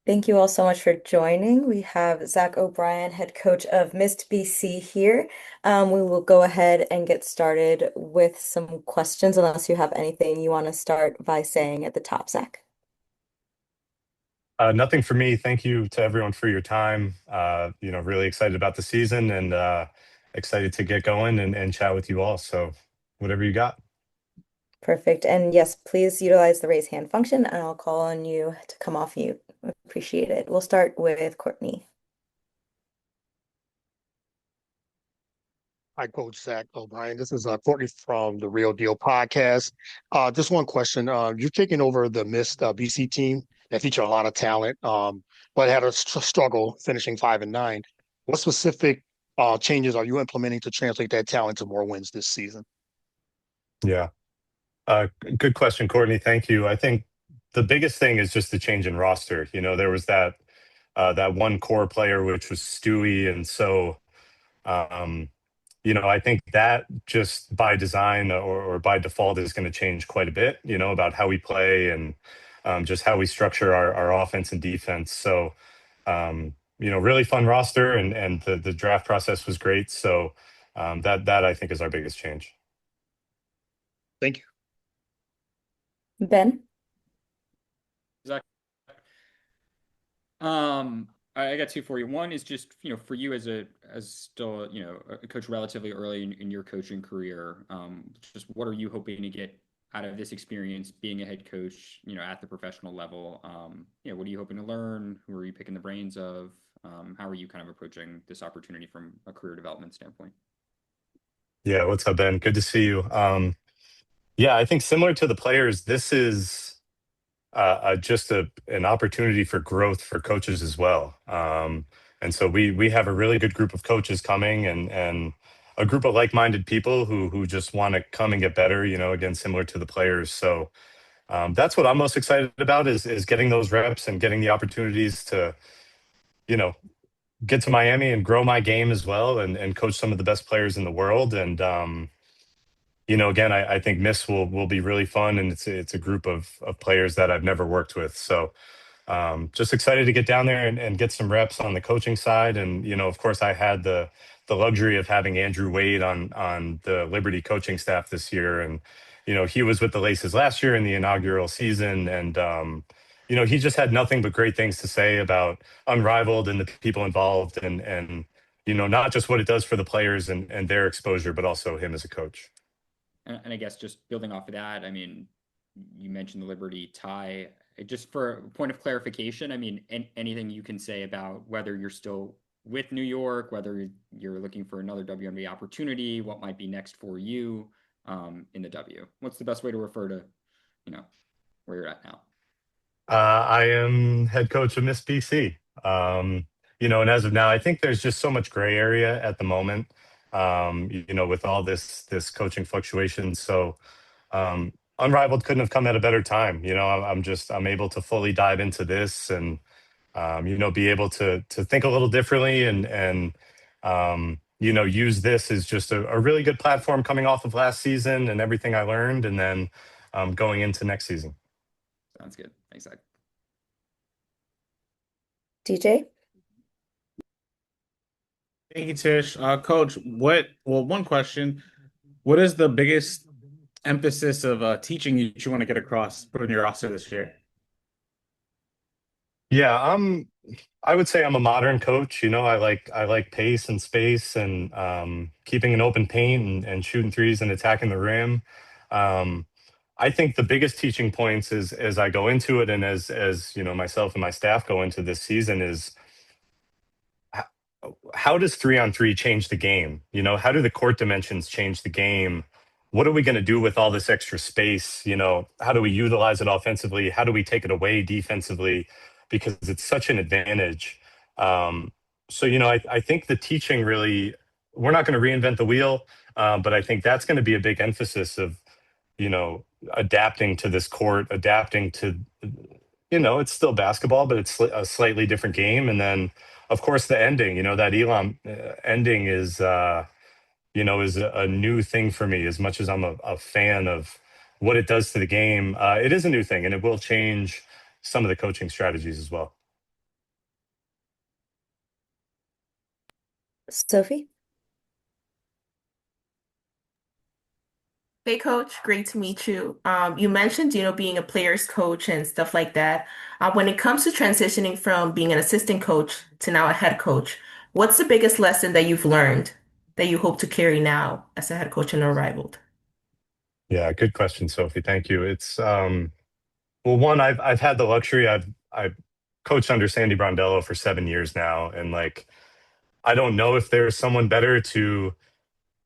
Thank you all so much for joining. We have Zach O'Brien, head coach of Mist BC here. We will go ahead and get started with some questions, unless you have anything you want to start by saying at the top, Zach. Nothing for me. Thank you to everyone for your time. Really excited about the season and excited to get going and chat with you all. So, whatever you got. Perfect. And yes, please utilize the raise hand function, and I'll call on you to come off mute. Appreciate it. We'll start with Courtney. Hi, Coach Zach O'Brien. This is Courtney from the Real Deal podcast. Just one question. You're taking over the Mist BC team that feature a lot of talent, but had a struggle finishing 5-9. What specific changes are you implementing to translate that talent to more wins this season? Yeah. Good question, Courtney. Thank you. I think the biggest thing is just the change in roster. There was that one core player, which was Stewie, and so um, I think that just by design or by default is going to change quite a bit. About how we play and just how we structure our offense and defense. So really fun roster, and the draft process was great. So that I think is our biggest change. Thank you. Ben? Zach, I got two for you. One is just, for you as still, a coach relatively early in your coaching career, just what are you hoping to get out of this experience being a head coach, at the professional level? What are you hoping to learn? Who are you picking the brains of? How are you kind of approaching this opportunity from a career development standpoint? Yeah, what's up, Ben? Good to see you. Yeah, I think similar to the players, this is just an opportunity for growth for coaches as well. And so we have a really good group of coaches coming, and a group of like-minded people who just want to come and get better. Again, similar to the players. So that's what I'm most excited about is getting those reps and getting the opportunities to you know get to Miami and grow my game as well, and coach some of the best players in the world. And again, I think Miss will be really fun, and it's a group of players that I've never worked with. So just excited to get down there and get some reps on the coaching side. And of course, I had the luxury of having Andrew Wade on the Liberty coaching staff this year, and he was with the Laces last year in the inaugural season, and he just had nothing but great things to say about Unrivaled and the people involved, and not just what it does for the players and their exposure, but also him as a coach. And I guess just building off of that, I mean, you mentioned the Liberty tie. Just for a point of clarification, I mean, anything you can say about whether you're still with New York, whether you're looking for another WNBA opportunity, what might be next for you in the W? What's the best way to refer to, you know, where you're at now? I am head coach of Miss BC. And as of now, I think there's just so much gray area at the moment. With all this coaching fluctuation. So Unrivaled couldn't have come at a better time. I'm able to fully dive into this and be able to think a little differently and use this as just a really good platform coming off of last season and everything I learned, and then going into next season. Sounds good. Thanks, Zach. DJ? Thank you, Tish. Coach, one question. What is the biggest emphasis of teaching you want to get across putting your roster this year? Yeah, I would say I'm a modern coach. I like pace and space and keeping an open paint and shooting threes and attacking the rim. Um, I think the biggest teaching points is as I go into it, and as myself and my staff go into this season, is how does 3-on-3 change the game? How do the court dimensions change the game? What are we going to do with all this extra space? How do we utilize it offensively? How do we take it away defensively? Because it's such an advantage. I think the teaching really, we're not going to reinvent the wheel, but I think that's going to be a big emphasis of, you know, adapting to this court, adapting to, it's still basketball, but it's a slightly different game. And then, of course, the ending, that Elam ending is a new thing for me. As much as I'm a fan of what it does to the game, it is a new thing, and it will change some of the coaching strategies as well. Sophie? Hey coach, great to meet you. You mentioned, being a player's coach and stuff like that. When it comes to transitioning from being an assistant coach to now a head coach, what's the biggest lesson that you've learned that you hope to carry now as a head coach in Unrivaled? Yeah, good question, Sophie. Thank you. It's well, one, I've had the luxury. I've coached under Sandy Brondello for 7 years now, and like I don't know if there's someone better to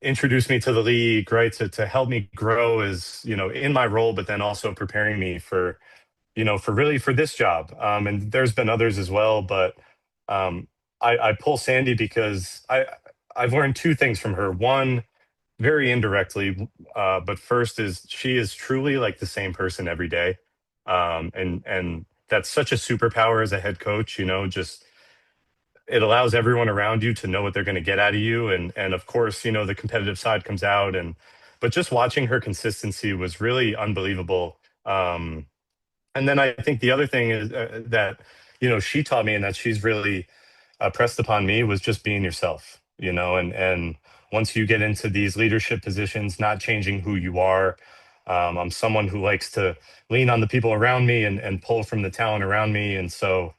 introduce me to the league, right? To help me grow as, in my role, but then also preparing me for, for really for this job. And there's been others as well, but um, I pull Sandy because I've learned two things from her. One, very indirectly, but first is she is truly like the same person every day, and that's such a superpower as a head coach. Just it allows everyone around you to know what they're going to get out of you, and of course, the competitive side comes out, and but just watching her consistency was really unbelievable. And then I think the other thing is that she taught me, and that she's really pressed upon me, was just being yourself. And once you get into these leadership positions, not changing who you are. I'm someone who likes to lean on the people around me and pull from the talent around me, and so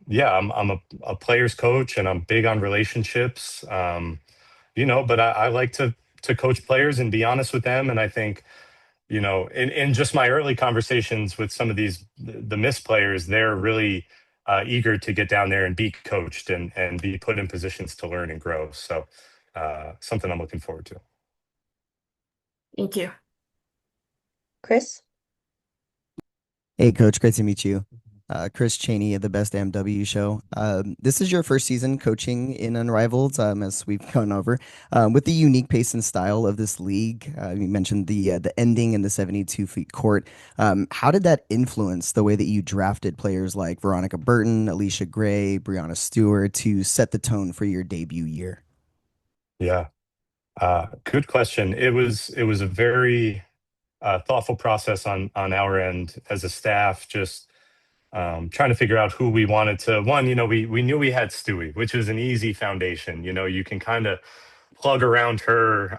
yeah, I'm a player's coach, and I'm big on relationships. But I like to coach players and be honest with them, and I think in just my early conversations with some of the Miss players, they're really eager to get down there and be coached and be put in positions to learn and grow. So something I'm looking forward to. Thank you. Chris? Hey, Coach, great to meet you. Chris Cheney of the Best MW Show. This is your first season coaching in Unrivaled, as we've gone over. With the unique pace and style of this league, you mentioned the ending in the 72-feet court. How did that influence the way that you drafted players like Veronica Burton, Alicia Gray, Brianna Stewart to set the tone for your debut year? Yeah, good question. It was a very thoughtful process on our end as a staff, just trying to figure out who we wanted to. One, we knew we had Stewie, which is an easy foundation. You can kind of plug around her,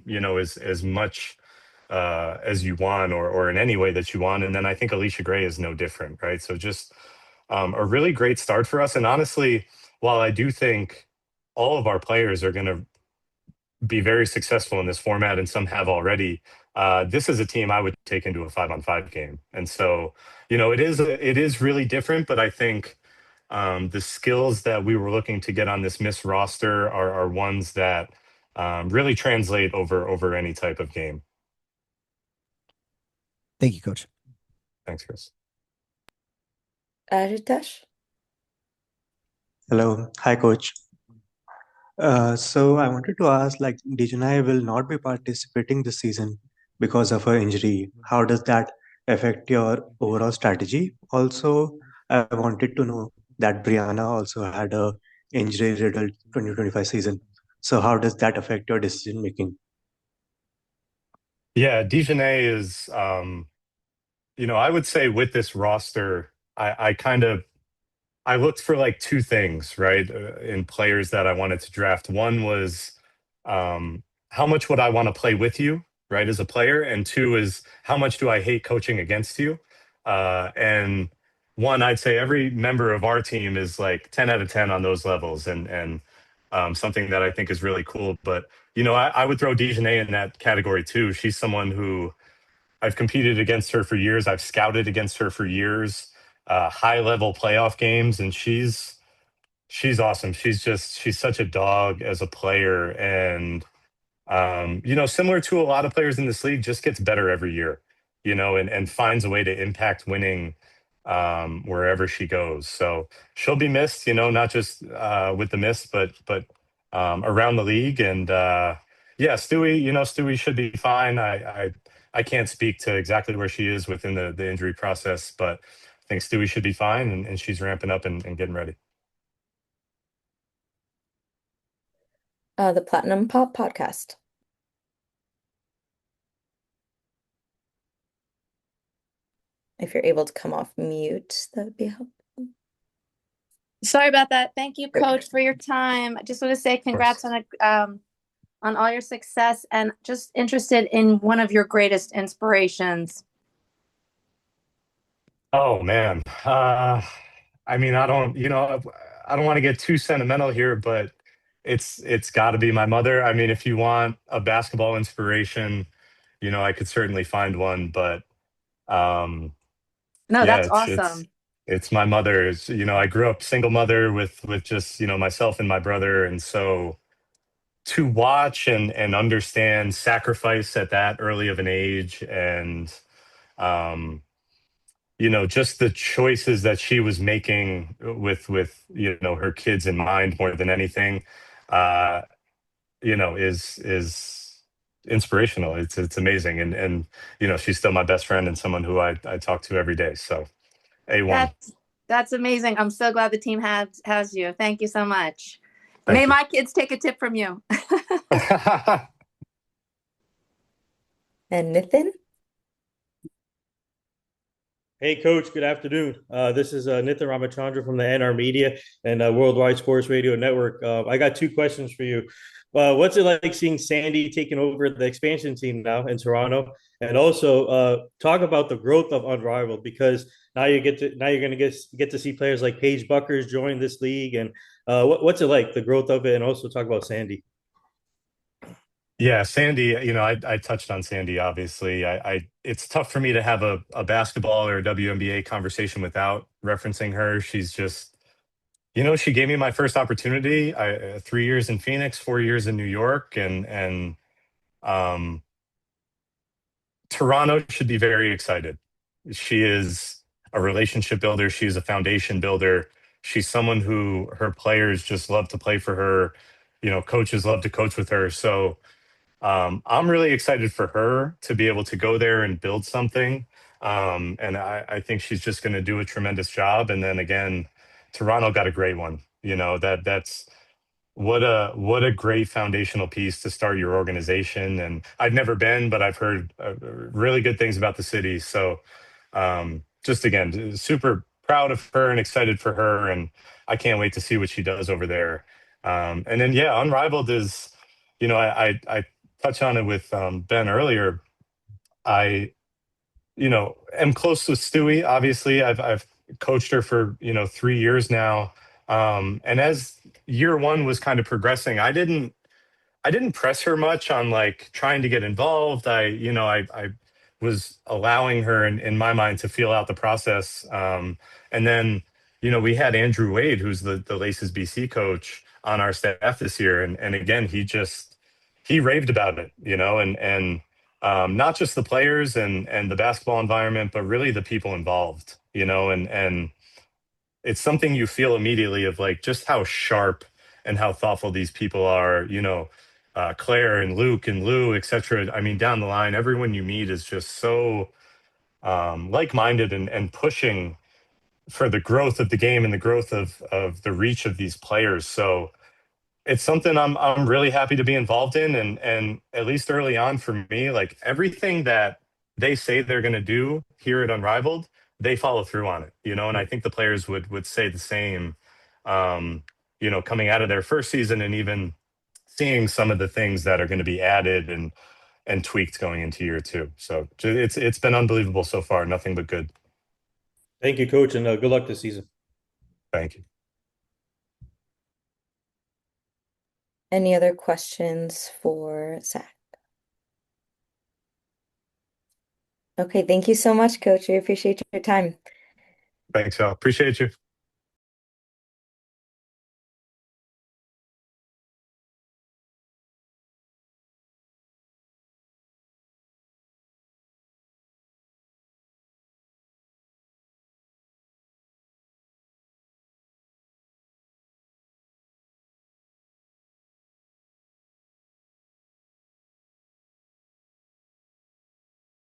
as much as you want, or in any way that you want. And then I think Alicia Gray is no different, right? So just a really great start for us. And honestly, while I do think all of our players are going to be very successful in this format, and some have already. This is a team I would take into a 5-on-5 game, and so it is really different. But I think the skills that we were looking to get on this Miss roster are ones that really translate over any type of game. Thank you, Coach. Thanks, Chris. Ritesh? Hello, hi coach. So I wanted to ask, like, Dejanay will not be participating this season because of her injury. How does that affect your overall strategy? Also, I wanted to know that Brianna also had a injury-riddled 2025 season. So how does that affect your decision making? Yeah, Dijonay is, I would say with this roster, I looked for like two things, right, in players that I wanted to draft. One was how much would I want to play with you, right, as a player, and two is how much do I hate coaching against you. And one, I'd say every member of our team is like 10 out of 10 on those levels, and something that I think is really cool. But I would throw Dejanay in that category too. She's someone who I've competed against her for years. I've scouted against her for years, high level playoff games, and she's awesome. She's such a dog as a player, and similar to a lot of players in this league, just gets better every year, and finds a way to impact winning wherever she goes. So she'll be missed, not just with the miss, but around the league. And yeah, Stewie should be fine. I can't speak to exactly where she is within the injury process, but I think Stewie should be fine, and she's ramping up and getting ready. The Platinum Pop Podcast. If you're able to come off mute, that would be helpful. Sorry about that. Thank you, Of Coach, for your time. I just want to say course. congrats on all your success, and just interested in one of your greatest inspirations. Oh man. I mean, I don't want to get too sentimental here, but it's got to be my mother. I mean, if you want a basketball inspiration, I could certainly find one, but um, No, yeah, that's it's awesome. it's my mother. I grew up single mother with just, myself and my brother, and so to watch and understand sacrifice at that early of an age, and um just the choices that she was making with her kids in mind more than anything, uh is inspirational. It's amazing, and she's still my best friend and someone who I talk to every day. So A1. That's that's amazing. I'm so glad the team has you. Thank you so much. May Thank you. my kids take a tip from you. And Nathan? Hey, Coach. Good afternoon. This is Nithin Ramachandra from the NR Media and Worldwide Sports Radio Network. I got two questions for you. What's it like seeing Sandy taking over the expansion team now in Toronto? And also, talk about the growth of Unrivaled, because now you're going to get to see players like Paige Buckers join this league. And what's it like, the growth of it? And also talk about Sandy. Yeah, Sandy, I touched on Sandy, obviously. It's tough for me to have a basketball or a WNBA conversation without referencing her. She's just, she gave me my first opportunity. 3 years in Phoenix, 4 years in New York, and um, Toronto should be very excited. She is a relationship builder. She's a foundation builder. She's someone who her players just love to play for her. Coaches love to coach with her. So I'm really excited for her to be able to go there and build something. And I think she's just going to do a tremendous job. And then again, Toronto got a great one. That's what a great foundational piece to start your organization. And I've never been, but I've heard really good things about the city. So just again, super proud of her and excited for her, and I can't wait to see what she does over there. And then yeah, Unrivaled is, I touched on it with Ben earlier. I am close with Stewie. Obviously, I've coached her for 3 years now. And as year one was kind of progressing, I didn't press her much on like trying to get involved. I was allowing her in my mind to feel out the process. And then, we had Andrew Wade, who's the Laces BC coach, on our staff this year. And again, he raved about it, and not just the players and the basketball environment, but really the people involved, and it's something you feel immediately of like just how sharp and how thoughtful these people are, Claire and Luke and Lou, etc. I mean, down the line, everyone you meet is just so like-minded and pushing for the growth of the game and the growth of the reach of these players. So it's something I'm really happy to be involved in, and at least early on for me, like everything that they say they're going to do here at Unrivaled, they follow through on it, and I think the players would say the same, coming out of their first season, and even seeing some of the things that are going to be added and tweaked going into year two. So it's been unbelievable so far. Nothing but good. Thank you, Coach, and good luck this season. Thank you. Any other questions for Zach? Okay, thank you so much, Coach. We appreciate your time. Thanks, y'all. Appreciate you.